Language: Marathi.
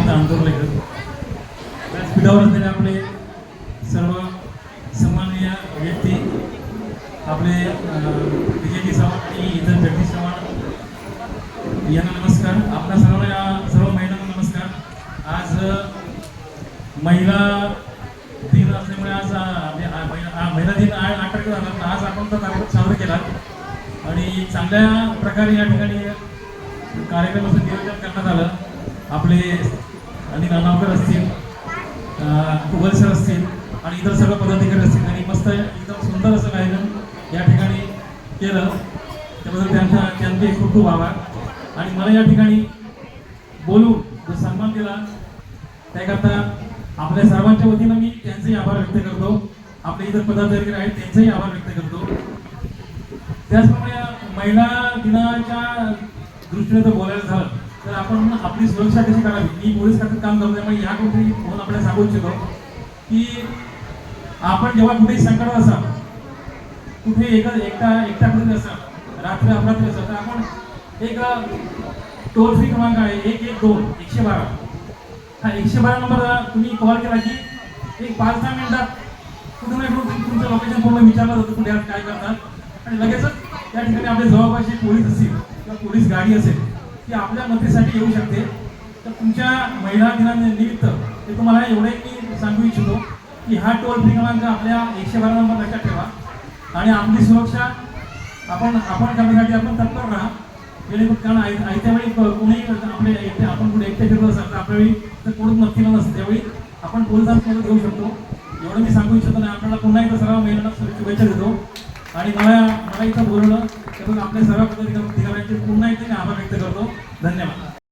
अत्यंत आंदोलन व्यासपीठावर असलेले आपले सर्व सन्माननीय व्यक्ती, आपले विजयजी चव्हाण आणि इतर जगदीश चव्हाण यांना नमस्कार. आपल्या सर्वांना, सर्व महिलांना नमस्कार. आज महिला दिन असल्यामुळे आज महिला दिन 8 तारखेला झाला. आज आपण तो कार्यक्रम साजरा केला आणि चांगल्या प्रकारे या ठिकाणी कार्यक्रमाचं नियोजन करण्यात आलं. आपले अनिल नानावकर असतील, कुबल सर असतील आणि इतर सर्व पदाधिकारी असतील आणि मस्त एकदम सुंदर असं कार्यक्रम या ठिकाणी केलं. त्याबद्दल त्यांचे खूप खूप आभार. आणि मला या ठिकाणी बोलून जो सन्मान दिला त्याकरता आपल्या सर्वांच्या वतीनं मी त्यांचेही आभार व्यक्त करतो. आपले इतर पदाधिकारी आहेत त्यांचेही आभार व्यक्त करतो. त्याचप्रमाणे महिला दिनाच्या दृष्टीने जर बोलायला झालं तर आपण आपली सुरक्षा कशी करावी. मी पोलीस खात्यात काम करतो त्यामुळे या गोष्टी म्हणून आपल्याला सांगू इच्छितो की आपण जेव्हा कुठेही संकटात असाल, कुठे एकटा कुठे असाल, रात्री अपरात्री असाल तर आपण एक टोल फ्री क्रमांक आहे 112. हा 112 नंबर तुम्ही कॉल केला की एक 5-10 मिनिटात कुठून ना कुठून तुमचं लोकेशन पूर्ण विचारलं जातं कुठे काय करतात आणि लगेचच त्या ठिकाणी आपले जवळपासचे पोलीस असतील किंवा पोलीस गाडी असेल ती आपल्या मदतीसाठी येऊ शकते. तर तुमच्या महिला दिनानिमित्त ते तुम्हाला एवढे मी सांगू इच्छितो की हा टोल फ्री क्रमांक आपल्या 112 नंबर लक्षात ठेवा आणि आपली सुरक्षा आपण करण्यासाठी आपण तत्पर राहा. जेणेकरून कारण आयत्या वेळी कोणी आपले आपण कुठे एकटे फिरत असाल तर आपल्या वेळी तर कोणच नक्की नसतं त्यावेळी आपण पोलिसांसोबत घेऊ शकतो. एवढं मी सांगू इच्छितो आणि आपल्याला पुन्हा एकदा सर्व महिलांना शुभेच्छा देतो. आणि मला इथं बोलवलं त्यातून आपल्या सर्व पदाधिकाऱ्यांचे पुन्हा एकदा आभार व्यक्त करतो. धन्यवाद.